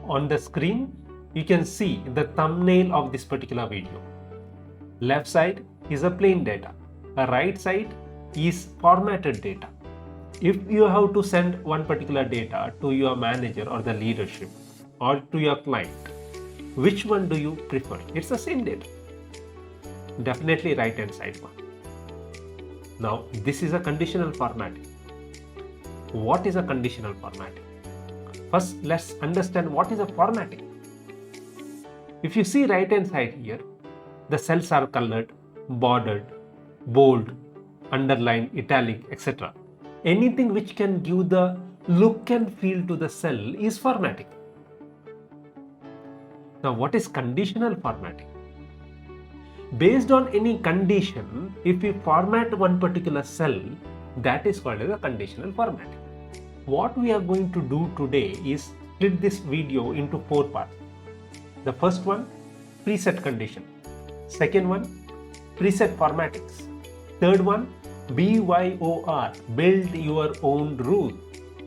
On the screen, you can see the thumbnail of this particular video. Left side is a plain data. The right side is formatted data. If you have to send one particular data to your manager or the leadership or to your client, which one do you prefer? It's the same data. Definitely right hand side one. Now this is a conditional formatting. What is a conditional formatting? First, let's understand what is a formatting. If you see right hand side here, the cells are colored, bordered, bold, underlined, italic, etc. Anything which can give the look and feel to the cell is formatting. Now, what is conditional formatting? Based on any condition, if we format one particular cell, that is called as a conditional formatting. What we are going to do today is split this video into 4 parts. The first one, preset condition. Second one, preset formattings. Third one, BYOR, build your own rule.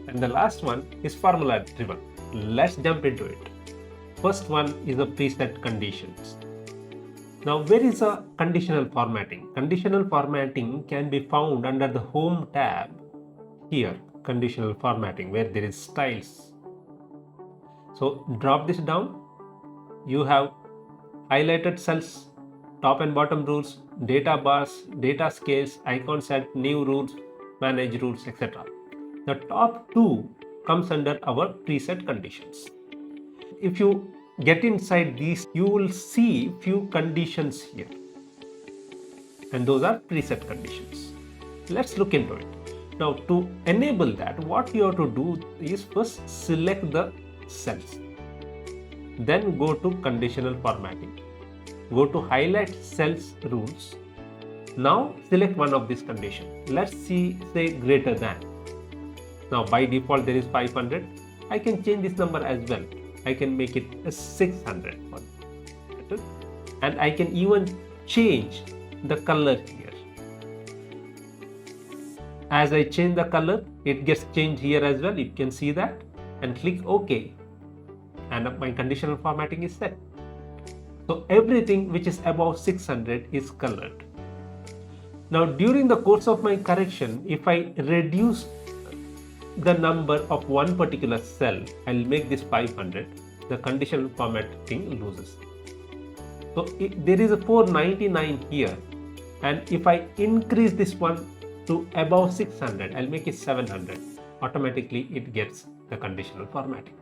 And the last one is formula driven. Let's jump into it. First one is the preset conditions. Now, where is a conditional formatting? Conditional formatting can be found under the Home tab here, conditional formatting, where there is styles. So drop this down. You have highlighted cells, top and bottom rules, data bars, data scales, icon set, new rules, manage rules, etc. The top 2 comes under our preset conditions. If you get inside these, you will see few conditions here, and those are preset conditions. Let's look into it. Now, to enable that, what you have to do is first select the cells, then go to conditional formatting, go to highlight cells rules. Now select one of these conditions. Let's say greater than. Now by default there is 500. I can change this number as well. I can make it 600 and I can even change the color here. As I change the color, it gets changed here as well. You can see that, and click OK, and my conditional formatting is set. So everything which is above 600 is colored. Now during the course of my correction, if I reduce the number of one particular cell, I'll make this 500, the conditional formatting loses. So there is a 499 here, and if I increase this one to above 600, I'll make it 700. Automatically it gets the conditional formatting.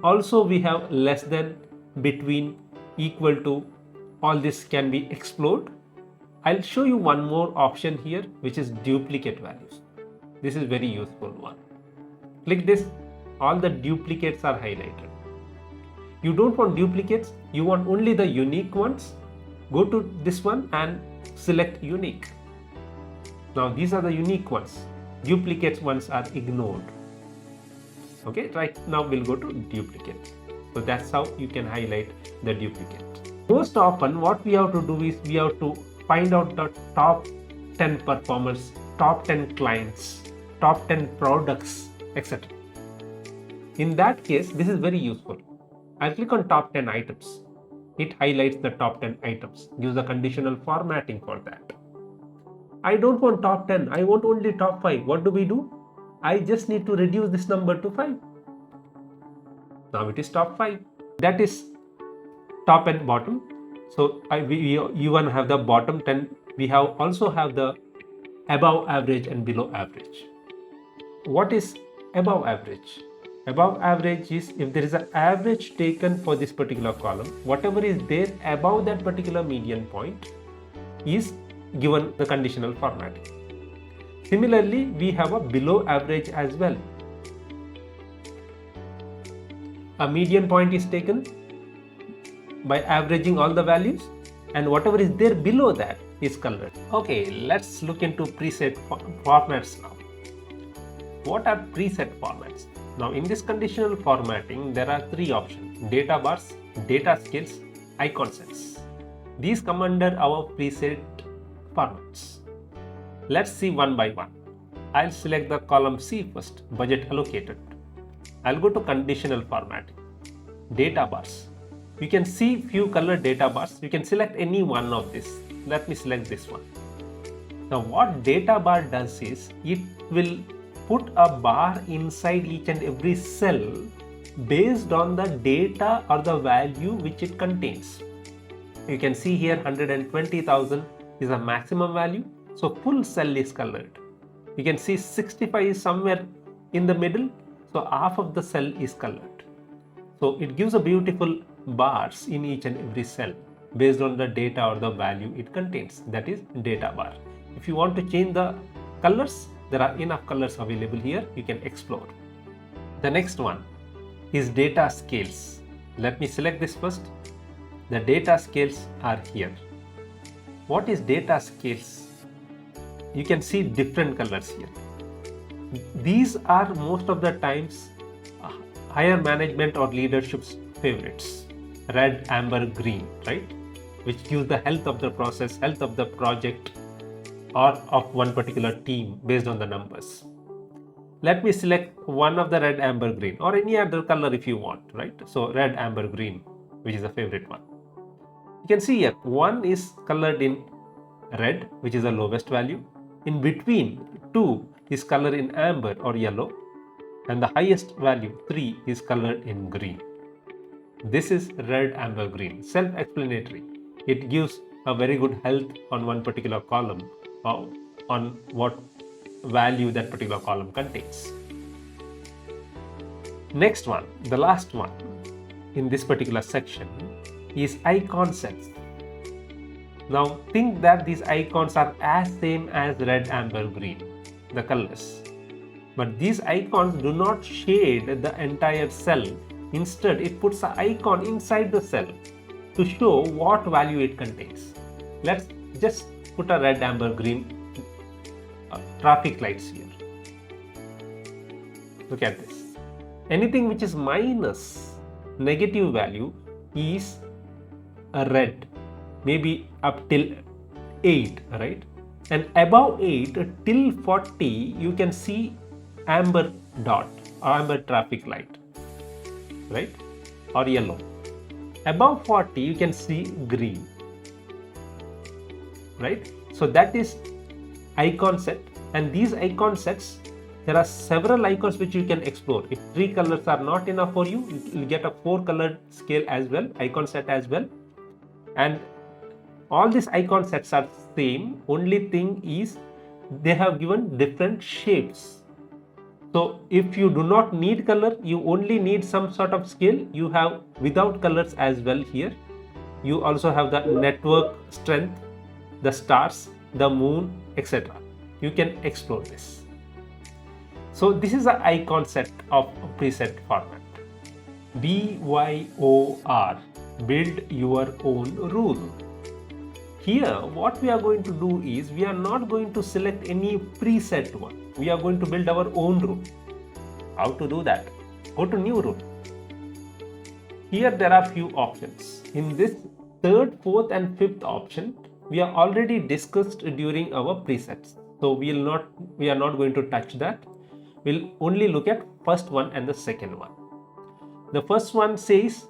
Also we have less than, between, equal to, all this can be explored. I'll show you one more option here, which is duplicate values. This is very useful one. Click this, all the duplicates are highlighted. You don't want duplicates, you want only the unique ones. Go to this one and select unique. Now these are the unique ones. Duplicates ones are ignored. Okay, right now we'll go to duplicates. So that's how you can highlight the duplicate. Most often what we have to do is we have to find out the top 10 performers, top 10 clients, top 10 products, etc. In that case, this is very useful. I'll click on top 10 items. It highlights the top 10 items, gives the conditional formatting for that. I don't want top 10, I want only top 5. What do? I just need to reduce this number to 5. Now it is top 5. That is top and bottom. So we even have the bottom 10. We also have the above average and below average. What is above average? Above average is if there is an average taken for this particular column, whatever is there above that particular median point is given the conditional formatting. Similarly, we have a below average as well. A median point is taken by averaging all the values, and whatever is there below that is colored. Okay, let's look into preset formats now. What are preset formats? Now in this conditional formatting, there are 3 options: data bars, data scales, icon sets. These come under our preset formats. Let's see one by one. I'll select the column C first, budget allocated. I'll go to conditional formatting. data bars. You can see few color data bars. You can select any one of this. Let me select this one. Now what data bar does is it will put a bar inside each and every cell based on the data or the value which it contains. You can see here 120,000 is a maximum value, so full cell is colored. You can see 65 is somewhere in the middle, so half of the cell is colored. So it gives a beautiful bars in each and every cell based on the data or the value it contains. That is data bar. If you want to change the colors, there are enough colors available here. You can explore. The next one is data scales. Let me select this first. The data scales are here. What is data scales? You can see different colors here. These are most of the times higher management or leadership's favorites. Red, amber, green, right? Which gives the health of the process, health of the project, or of one particular team based on the numbers. Let me select one of the red, amber, green, or any other color if you want, right? So red, amber, green, which is a favorite one. You can see here one is colored in red, which is the lowest value. In between, 2 is colored in amber or yellow, and the highest value 3 is colored in green. This is red, amber, green. Self-explanatory. It gives a very good health on one particular column or on what value that particular column contains. Next one, the last one in this particular section is icon sets. Now think that these icons are as same as red, amber, green, the colors. But these icons do not shade the entire cell. Instead, it puts an icon inside the cell to show what value it contains. Let's just put a red, amber, green traffic lights here. Look at this. Anything which is minus negative value is a red, maybe up till 8, right? And above 8 till 40, you can see amber dot or amber traffic light, right? Or yellow. Above 40, you can see green, right? So that is icon set. And these icon sets, there are several icons which you can explore. If 3 colors are not enough for you, you will get a 4 colored scale as well, icon set as well. And all these icon sets are same. Only thing is they have given different shapes. So if you do not need color, you only need some sort of scale, you have without colors as well here. You also have the network strength, the stars, the moon, etc. You can explore this. So this is the icon set of preset format. BYOR, build your own rule. Here what we are going to do is we are not going to select any preset one. We are going to build our own rule. How to do that? Go to new rule. Here there are few options. In this 3rd, 4th and 5th option, we are already discussed during our presets. So we are not going to touch that. We'll only look at first one and the second one. The first one says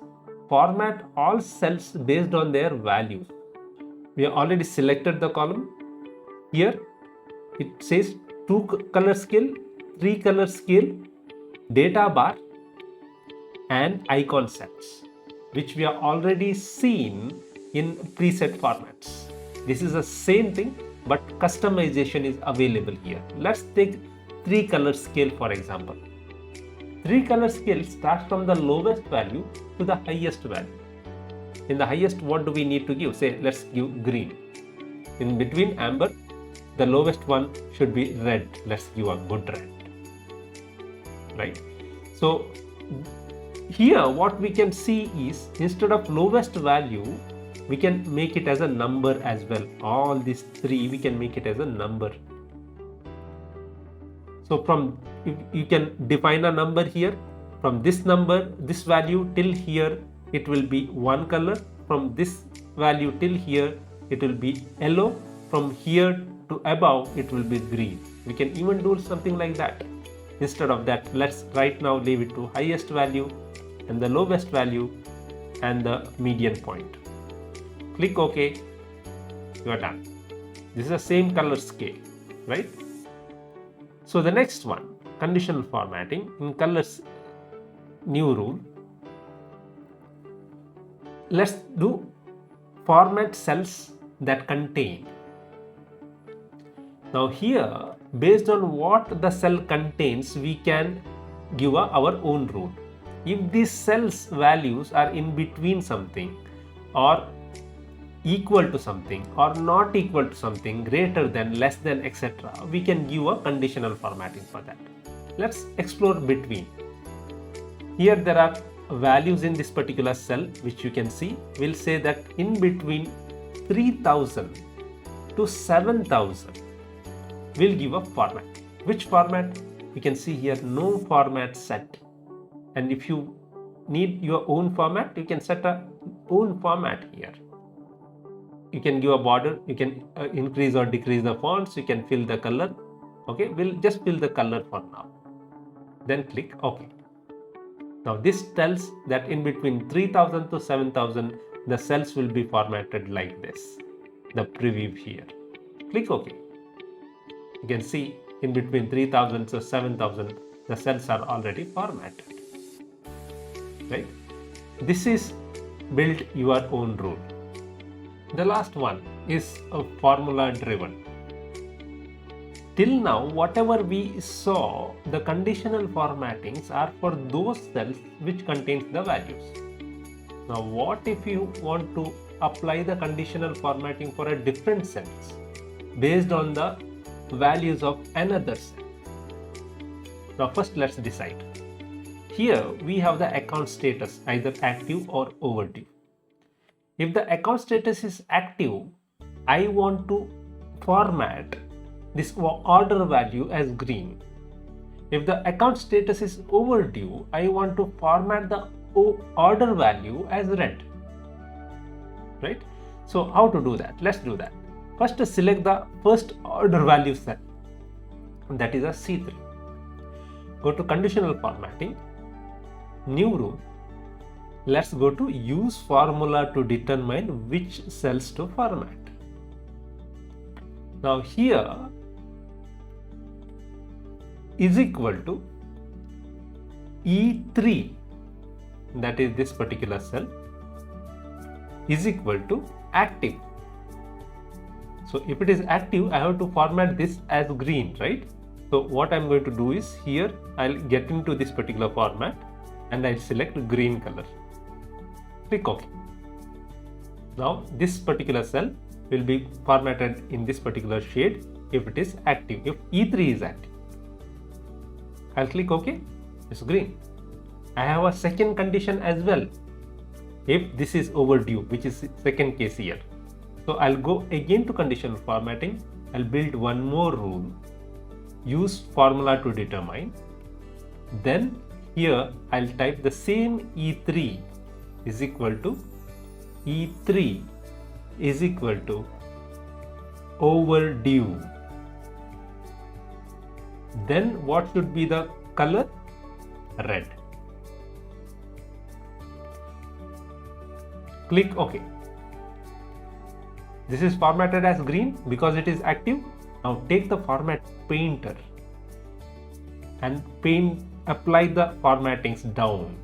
format all cells based on their values. We have already selected the column. Here it says 2 color scale, 3 color scale, data bar and icon sets, which we have already seen in preset formats. This is the same thing, but customization is available here. Let's take 3 color scale for example. 3 color scale starts from the lowest value to the highest value. In the highest, what do we need to give? Say, let's give green. In between amber, the lowest one should be red. Let's give a good red. Right? So here what we can see is instead of lowest value, we can make it as a number as well. All these 3 we can make it as a number. So from you can define a number here. From this number, this value till here, it will be one color. From this value till here, it will be yellow. From here to above, it will be green. We can even do something like that. Instead of that, let's right now leave it to highest value. and the lowest value and the median point. Click OK. You are done. This is the same color scale, right? So the next one, conditional formatting in colors, new rule. Let's do format cells that contain. Now here, based on what the cell contains, we can give our own rule. If these cells values are in between something, or equal to something, or not equal to something, greater than, less than, etc., we can give a conditional formatting for that. Let's explore between. Here there are values in this particular cell which you can see. We'll say that in between 3000 to 7000 we'll give a format. Which format? You can see here no format set, and if you need your own format, you can set a own format here. You can give a border, you can increase or decrease the fonts, you can fill the color. Okay, we'll just fill the color for now, then click OK. Now this tells that in between 3000 to 7000 the cells will be formatted like this, the preview here. Click OK. You can see in between 3000 to 7000 the cells are already formatted, right? This is build your own rule. The last one is a formula driven. Till now, whatever we saw, the conditional formattings are for those cells which contains the values. Now what if you want to apply the conditional formatting for a different cells based on the values of another cell? Now first let's decide. Here we have the account status, either active or overdue. If the account status is active, I want to format this order value as green. If the account status is overdue, I want to format the order value as red, right? So how to do that? Let's do that. First, select the first order value cell, that is a C3. Go to conditional formatting, new rule. Let's go to use formula to determine which cells to format. Now here is equal to E3, that is this particular cell, is equal to active. So if it is active, I have to format this as green, right? So what I'm going to do is here I'll get into this particular format and I'll select green color. Click OK. Now this particular cell will be formatted in this particular shade if it is active, if E3 is active. I'll click OK, it's green. I have a second condition as well. If this is overdue, which is second case here. So I'll go again to conditional formatting, I'll build one more rule, use formula to determine. Then here I'll type the same E3 is equal to E3 is equal to overdue. Then what should be the color? Red. Click OK. This is formatted as green because it is active. Now take the format painter and apply the formattings down.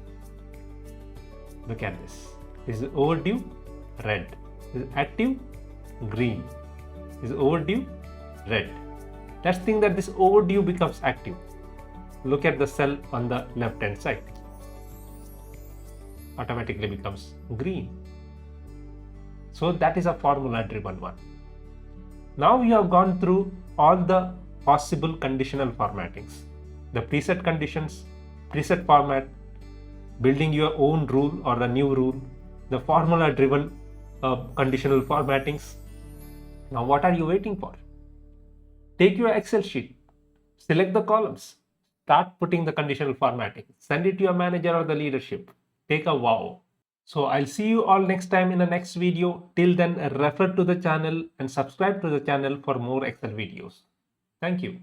Look at this. This is overdue, red. This is active, green. This is overdue, red. Let's think that this overdue becomes active. Look at the cell on the left hand side. Automatically becomes green. So that is a formula driven one. Now we have gone through all the possible conditional formattings. The preset conditions, preset format, building your own rule or the new rule, the formula driven conditional formattings. Now what are you waiting for? Take your Excel sheet, select the columns, start putting the conditional formatting, send it to your manager or the leadership, take a wow. So I'll see you all next time in the next video. Till then, refer to the channel and subscribe to the channel for more Excel videos. Thank you.